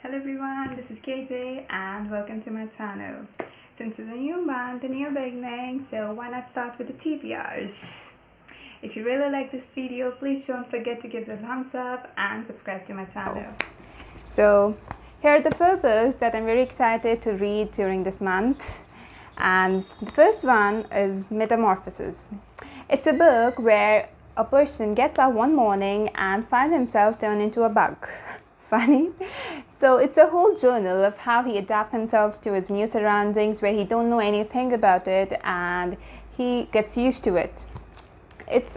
Hello everyone, this is KJ and welcome to my channel. Since it's a new month, a new beginning, so why not start with the TBRs? If you really like this video, please don't forget to give it a thumbs up and subscribe to my channel. So here are the 4 books that I'm very excited to read during this month. And the first one is Metamorphosis. It's a book where a person gets up one morning and finds himself turned into a bug. Funny. So it's a whole journal of how he adapts himself to his new surroundings where he don't know anything about it and he gets used to it.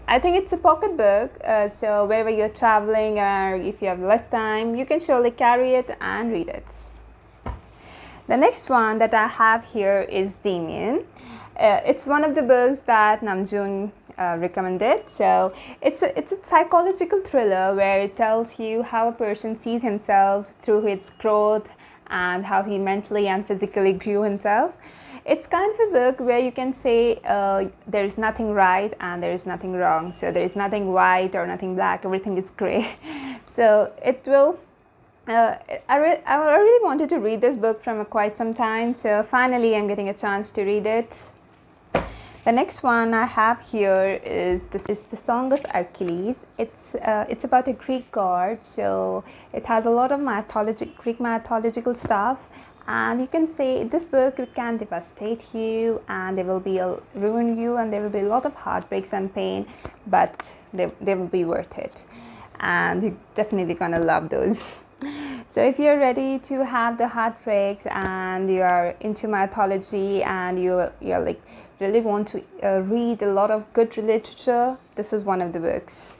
I think it's a pocket book, so wherever you're traveling or if you have less time, you can surely carry it and read it. The next one that I have here is Demian. It's one of the books that Namjoon recommended. So it's a psychological thriller where it tells you how a person sees himself through his growth and how he mentally and physically grew himself. It's kind of a book where you can say there is nothing right and there is nothing wrong. So there is nothing white or nothing black, everything is gray. So it will I really wanted to read this book from quite some time, so finally I'm getting a chance to read it. The next one I have here is the Song of Archilles. It's about a Greek god, so it has a lot of Greek mythological stuff, and you can say this book can devastate you and they will ruin you and there will be a lot of heartbreaks and pain, but they will be worth it, and you're definitely gonna love those. So if you're ready to have the heartbreaks and you are into mythology and you're like really want to read a lot of good literature, this is one of the books.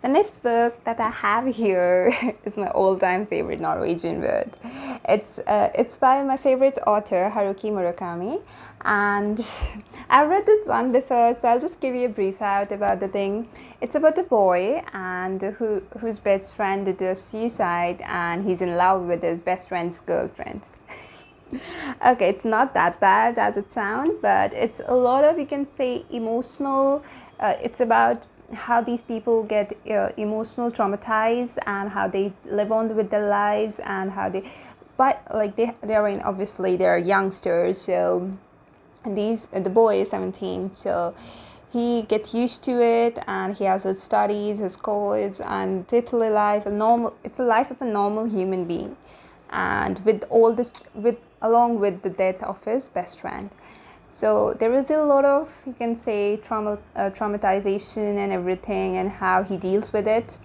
The next book that I have here is my all-time favorite Norwegian book. It's by my favorite author Haruki Murakami, and I've read this one before, so I'll just give you a brief out about the thing. It's about a boy and whose best friend did a suicide, and he's in love with his best friend's girlfriend. Okay, it's not that bad as it sounds, but it's a lot of, you can say, emotional. It's about how these people get emotional traumatized and how they live on with their lives and how they are youngsters. So the boy is 17, so he gets used to it and he has his studies, his college, and literally it's a life of a normal human being, and with all this along with the death of his best friend. So there is a lot of, you can say, traumatization and everything, and how he deals with it.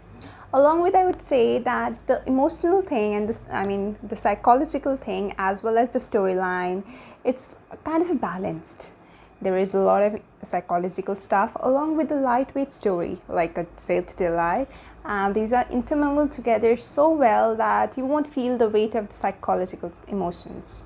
Along with, I would say that the emotional thing and the psychological thing, as well as the storyline, it's kind of balanced. There is a lot of psychological stuff along with the lightweight story, like a Sail to Delight. And these are intermingled together so well that you won't feel the weight of the psychological emotions.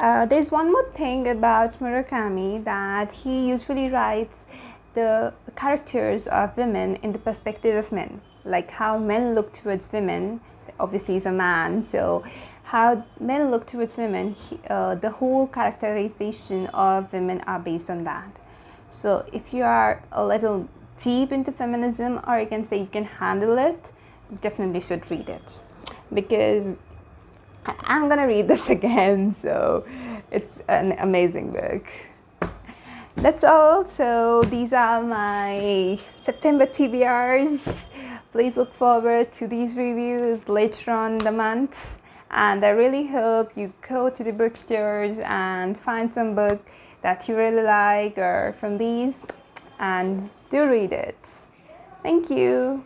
There's one more thing about Murakami, that he usually writes the characters of women in the perspective of men, like how men look towards women. Obviously he's a man, so how men look towards women, the whole characterization of women are based on that. So if you are a little deep into feminism, or you can say you can handle it, you definitely should read it, because I'm gonna read this again, so it's an amazing book. That's all. So these are my September TBRs. Please look forward to these reviews later on the month, and I really hope you go to the bookstores and find some book that you really like or from these, and do read it. Thank you.